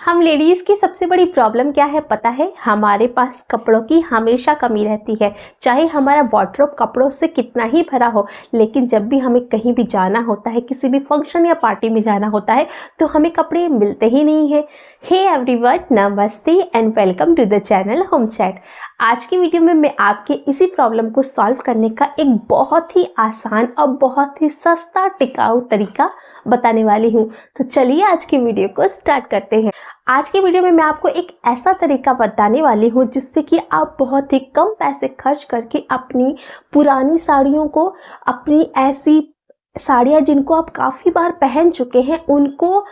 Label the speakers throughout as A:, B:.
A: हम लेडीज़ की सबसे बड़ी प्रॉब्लम क्या है पता है? हमारे पास कपड़ों की हमेशा कमी रहती है। चाहे हमारा वार्डरोब कपड़ों से कितना ही भरा हो, लेकिन जब भी हमें कहीं भी जाना होता है, किसी भी फंक्शन या पार्टी में जाना होता है, तो हमें कपड़े मिलते ही नहीं हैं। हे एवरीवन, नमस्ते and welcome to the channel home chat. आज की वीडियो में मैं आपके इसी प्रॉब्लम को सॉल्व करने का एक बहुत ही आसान और बहुत ही सस्ता टिकाऊ तरीका बताने वाली हूँ। तो चलिए आज की वीडियो को स्टार्ट करते हैं। आज की वीडियो में मैं आपको एक ऐसा तरीका बताने वाली हूँ जिससे कि आप बहुत ही कम पैसे खर्च करके अपनी पुरानी साड़ियों को, अपनी ऐसी साड़ियाँ जिनको आप काफ़ी बार पहन चुके हैं, उनको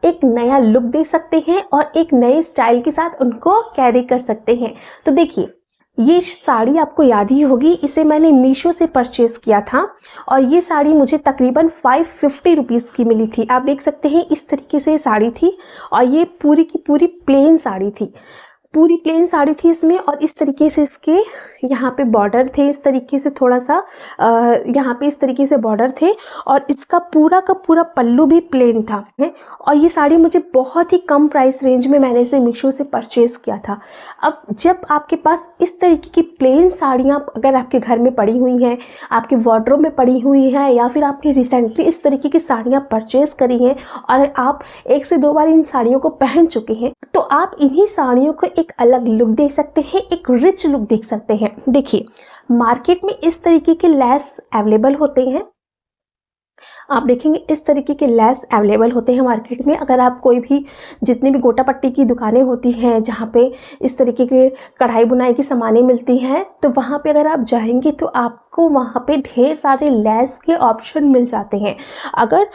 A: एक नया लुक दे सकते हैं और एक नए स्टाइल के साथ उनको कैरी कर सकते हैं। तो देखिए, ये साड़ी आपको याद ही होगी, इसे मैंने मीशो से परचेज़ किया था और ये साड़ी मुझे तकरीबन 550 रुपीज़ की मिली थी। आप देख सकते हैं इस तरीके से साड़ी थी और ये पूरी की पूरी प्लेन साड़ी थी, पूरी प्लेन साड़ी थी इसमें। और इस तरीके से इसके यहाँ पे बॉर्डर थे, इस तरीके से थोड़ा सा यहाँ पे इस तरीके से बॉर्डर थे और इसका पूरा का पूरा पल्लू भी प्लेन था। और ये साड़ी मुझे बहुत ही कम प्राइस रेंज में मैंने इसे मीशो से परचेज़ किया था। अब जब आपके पास इस तरीके की प्लेन साड़ियाँ अगर आपके घर में पड़ी हुई हैं, आपके वार्डरोब में पड़ी हुई हैं, या फिर आपने रिसेंटली इस तरीके की साड़ियाँ परचेज़ करी हैं और आप एक से दो बार इन साड़ियों को पहन चुके हैं, तो आप इन्हीं साड़ियों को एक अलग लुक दे सकते हैं, एक रिच लुक देख सकते हैं। देखिए, मार्केट में इस तरीके के लेस अवेलेबल होते हैं। आप देखेंगे इस तरीके के लेस अवेलेबल होते हैं मार्केट में। अगर आप कोई भी, जितनी भी गोटा पट्टी की दुकानें होती हैं जहाँ पे इस तरीके के कढ़ाई बुनाई की सामानें मिलती हैं, तो वहाँ पे अगर आप जाएंगे तो आपको वहाँ पे ढेर सारे लेस के ऑप्शन मिल जाते हैं। अगर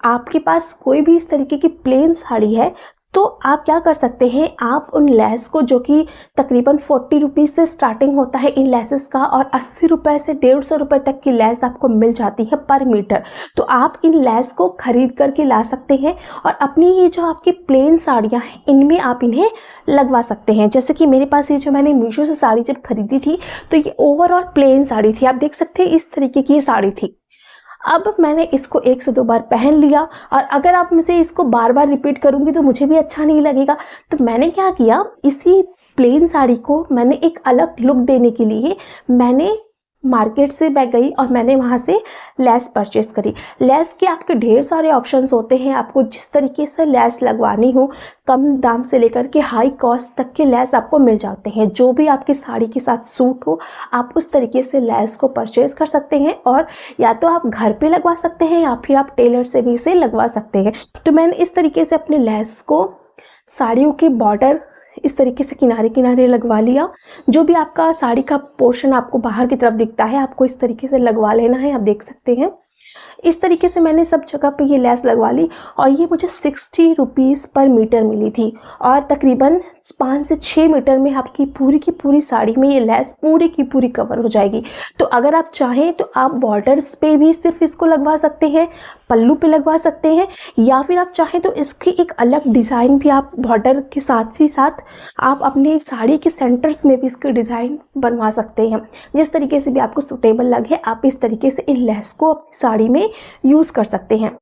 A: आपके पास कोई भी इस तरीके की प्लेन साड़ी है तो आप क्या कर सकते हैं, आप उन लेस को, जो कि तकरीबन 40 रुपीज़ से स्टार्टिंग होता है इन लेसेस का और 80 रुपये से 150 रुपये तक की लेस आपको मिल जाती है पर मीटर। तो आप इन लेस को खरीद करके ला सकते हैं और अपनी ये जो आपकी प्लेन साड़ियाँ हैं इनमें आप इन्हें लगवा सकते हैं। जैसे कि मेरे पास ये जो मैंने मीशो से साड़ी जब खरीदी थी तो ये ओवरऑल प्लेन साड़ी थी। आप देख सकते हैं इस तरीके की ये साड़ी थी। अब मैंने इसको एक से दो बार पहन लिया और अगर आप मुझे इसको बार बार रिपीट करूँगी तो मुझे भी अच्छा नहीं लगेगा। तो मैंने क्या किया, इसी प्लेन साड़ी को मैंने एक अलग लुक देने के लिए मैंने मार्केट से मैं गई और मैंने वहाँ से लेस परचेस करी। लेस के आपके ढेर सारे ऑप्शंस होते हैं, आपको जिस तरीके से लेस लगवानी हो, कम दाम से लेकर के हाई कॉस्ट तक के लेस आपको मिल जाते हैं। जो भी आपकी साड़ी के साथ सूट हो, आप उस तरीके से लेस को परचेज कर सकते हैं और या तो आप घर पे लगवा सकते हैं या फिर आप टेलर से भी इसे लगवा सकते हैं। तो मैंने इस तरीके से अपने लेस को साड़ियों के बॉर्डर इस तरीके से किनारे किनारे लगवा लिया। जो भी आपका साड़ी का पोर्शन आपको बाहर की तरफ दिखता है, आपको इस तरीके से लगवा लेना है। आप देख सकते हैं इस तरीके से मैंने सब जगह पे ये लेस लगवा ली और ये मुझे 60 रुपीज़ पर मीटर मिली थी और तकरीबन 5 से 6 मीटर में आपकी पूरी की पूरी साड़ी में ये लेस पूरी की पूरी कवर हो जाएगी। तो अगर आप चाहें तो आप बॉर्डर्स पे भी सिर्फ इसको लगवा सकते हैं, पल्लू पे लगवा सकते हैं, या फिर आप चाहें तो इसकी एक अलग डिज़ाइन भी आप बॉर्डर के साथ ही साथ आप अपने साड़ी के सेंटर्स में भी इसकी डिज़ाइन बनवा सकते हैं। जिस तरीके से भी आपको सूटेबल लगे आप इस तरीके से इन लेस को अपनी साड़ी में यूज़ कर सकते हैं।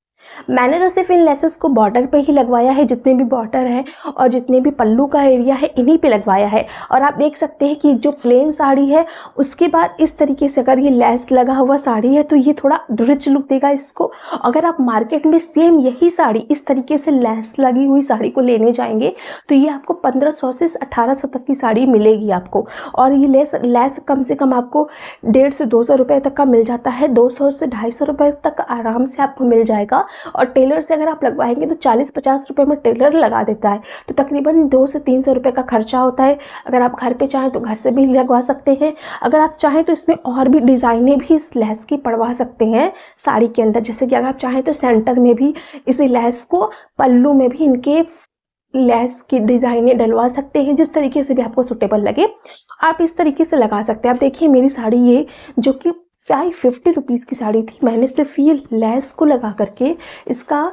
A: मैंने तो सिर्फ इन लेसेस को बॉर्डर पे ही लगवाया है, जितने भी बॉर्डर है और जितने भी पल्लू का एरिया है इन्हीं पे लगवाया है। और आप देख सकते हैं कि जो प्लेन साड़ी है उसके बाद इस तरीके से अगर ये लेस लगा हुआ साड़ी है तो ये थोड़ा रिच लुक देगा इसको। अगर आप मार्केट में सेम यही साड़ी इस तरीके से लेस लगी हुई साड़ी को लेने जाएंगे तो ये आपको 1500 से 1800 तक की साड़ी मिलेगी आपको। और ये लेस कम से कम आपको 150 से 200 रुपये तक का मिल जाता है, 200 से 250 रुपये तक आराम से आपको मिल जाएगा। और टेलर से अगर आप लगवाएंगे तो 40-50 रुपये में टेलर लगा देता है, तो तकरीबन 200 से 300 रुपये का खर्चा होता है। अगर आप घर पे चाहें तो घर से भी लगवा सकते हैं। अगर आप चाहें तो इसमें और भी डिज़ाइनें भी इस लेस की पड़वा सकते हैं साड़ी के अंदर। जैसे कि अगर आप चाहें तो सेंटर में भी इसी लेस को, पल्लू में भी इनके लेस की डिज़ाइनें डलवा सकते हैं। जिस तरीके से भी आपको सूटेबल लगे आप इस तरीके से लगा सकते हैं। आप देखिए मेरी साड़ी ये जो कि 550 रुपीज़ की साड़ी थी, मैंने सिर्फ ये लेस को लगा करके इसका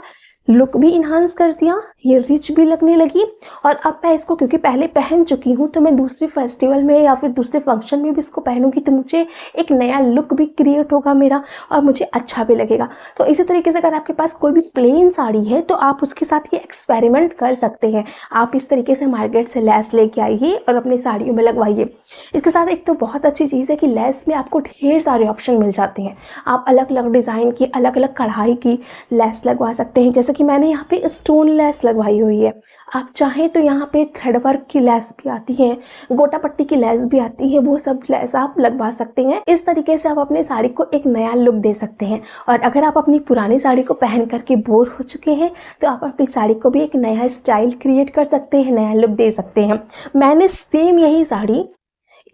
A: लुक भी इन्हांस कर दिया, ये रिच भी लगने लगी। और अब मैं इसको क्योंकि पहले पहन चुकी हूँ तो मैं दूसरे फेस्टिवल में या फिर दूसरे फंक्शन में भी इसको पहनूंगी तो मुझे एक नया लुक भी क्रिएट होगा मेरा और मुझे अच्छा भी लगेगा। तो इसी तरीके से अगर आपके पास कोई भी प्लेन साड़ी है तो आप उसके साथ ये एक्सपेरिमेंट कर सकते हैं। आप इस तरीके से मार्केट से लेस लेके आइए और अपनी साड़ियों में लगवाइए। इसके साथ एक तो बहुत अच्छी चीज़ है कि लेस में आपको ढेर सारे ऑप्शन मिल जाते हैं। आप अलग अलग डिज़ाइन की अलग अलग कढ़ाई की लेस लगवा सकते हैं। जैसे कि मैंने यहाँ पे स्टोन लेस लगवाई हुई है। आप चाहें तो यहाँ पे थ्रेड वर्क की लेस भी आती है, गोटा पट्टी की लेस भी आती है, वो सब लेस आप लगवा सकते हैं। इस तरीके से आप अपनी साड़ी को एक नया लुक दे सकते हैं। और अगर आप अपनी पुरानी साड़ी को पहन करके बोर हो चुके हैं तो आप अपनी साड़ी को भी एक नया स्टाइल क्रिएट कर सकते हैं, नया लुक दे सकते हैं। मैंने सेम यही साड़ी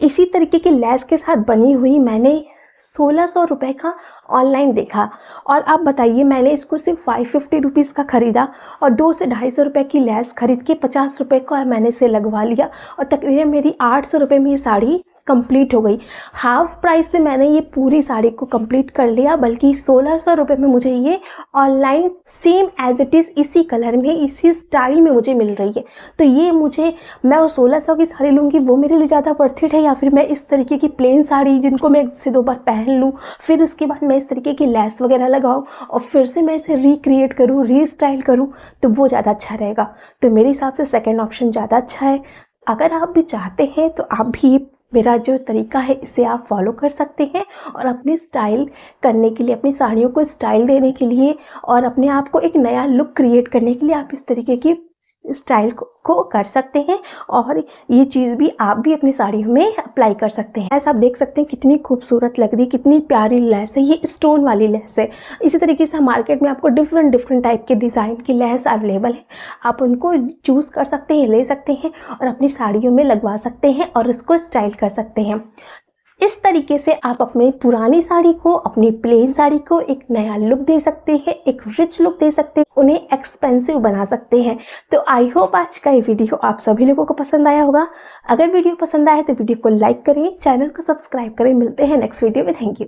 A: इसी तरीके की लेस के साथ बनी हुई मैंने 1600 रुपये का ऑनलाइन देखा। और आप बताइए, मैंने इसको सिर्फ 550 रुपीज़ का ख़रीदा और 200 से 250 रुपये की लेस खरीद के 50 रुपये का मैंने इसे लगवा लिया और तकरीबन मेरी 800 रुपये में ये साड़ी कंप्लीट हो गई। हाफ प्राइस पे मैंने ये पूरी साड़ी को कंप्लीट कर लिया, बल्कि 1600 रुपये में मुझे ये online same as it is इसी कलर में इसी स्टाइल में मुझे मिल रही है। तो ये मैं वो 1600 की साड़ी लूँगी वो मेरे लिए ज़्यादा वर्थ इट है, या फिर मैं इस तरीके की प्लेन साड़ी जिनको मैं 1 से 2 बार पहन लूँ, फिर उसके बाद मैं इस तरीके की लेस वगैरह लगाऊँ और फिर से मैं इसे रिक्रिएट करूँ, रीस्टाइल करूँ, तो वो ज़्यादा अच्छा रहेगा। तो मेरे हिसाब से सेकेंड ऑप्शन ज़्यादा अच्छा है। अगर आप भी चाहते हैं तो आप भी मेरा जो तरीका है इसे आप फॉलो कर सकते हैं और अपने स्टाइल करने के लिए, अपनी साड़ियों को स्टाइल देने के लिए और अपने आप को एक नया लुक क्रिएट करने के लिए आप इस तरीके की स्टाइल को कर सकते हैं। और ये चीज़ भी आप भी अपनी साड़ियों में अप्लाई कर सकते हैं। ऐसा आप देख सकते हैं कितनी खूबसूरत लग रही, कितनी प्यारी लेस है, ये स्टोन वाली लेस है। इसी तरीके से मार्केट में आपको डिफरेंट टाइप के डिज़ाइन की लेस अवेलेबल है, आप उनको चूज़ कर सकते हैं, ले सकते हैं और अपनी साड़ियों में लगवा सकते हैं और इसको स्टाइल कर सकते हैं। इस तरीके से आप अपनी पुरानी साड़ी को, अपनी प्लेन साड़ी को एक नया लुक दे सकते हैं, एक रिच लुक दे सकते हैं, उन्हें एक्सपेंसिव बना सकते हैं। तो आई होप आज का ये वीडियो आप सभी लोगों को पसंद आया होगा। अगर वीडियो पसंद आए तो वीडियो को लाइक करें, चैनल को सब्सक्राइब करें। मिलते हैं नेक्स्ट वीडियो में। Thank you.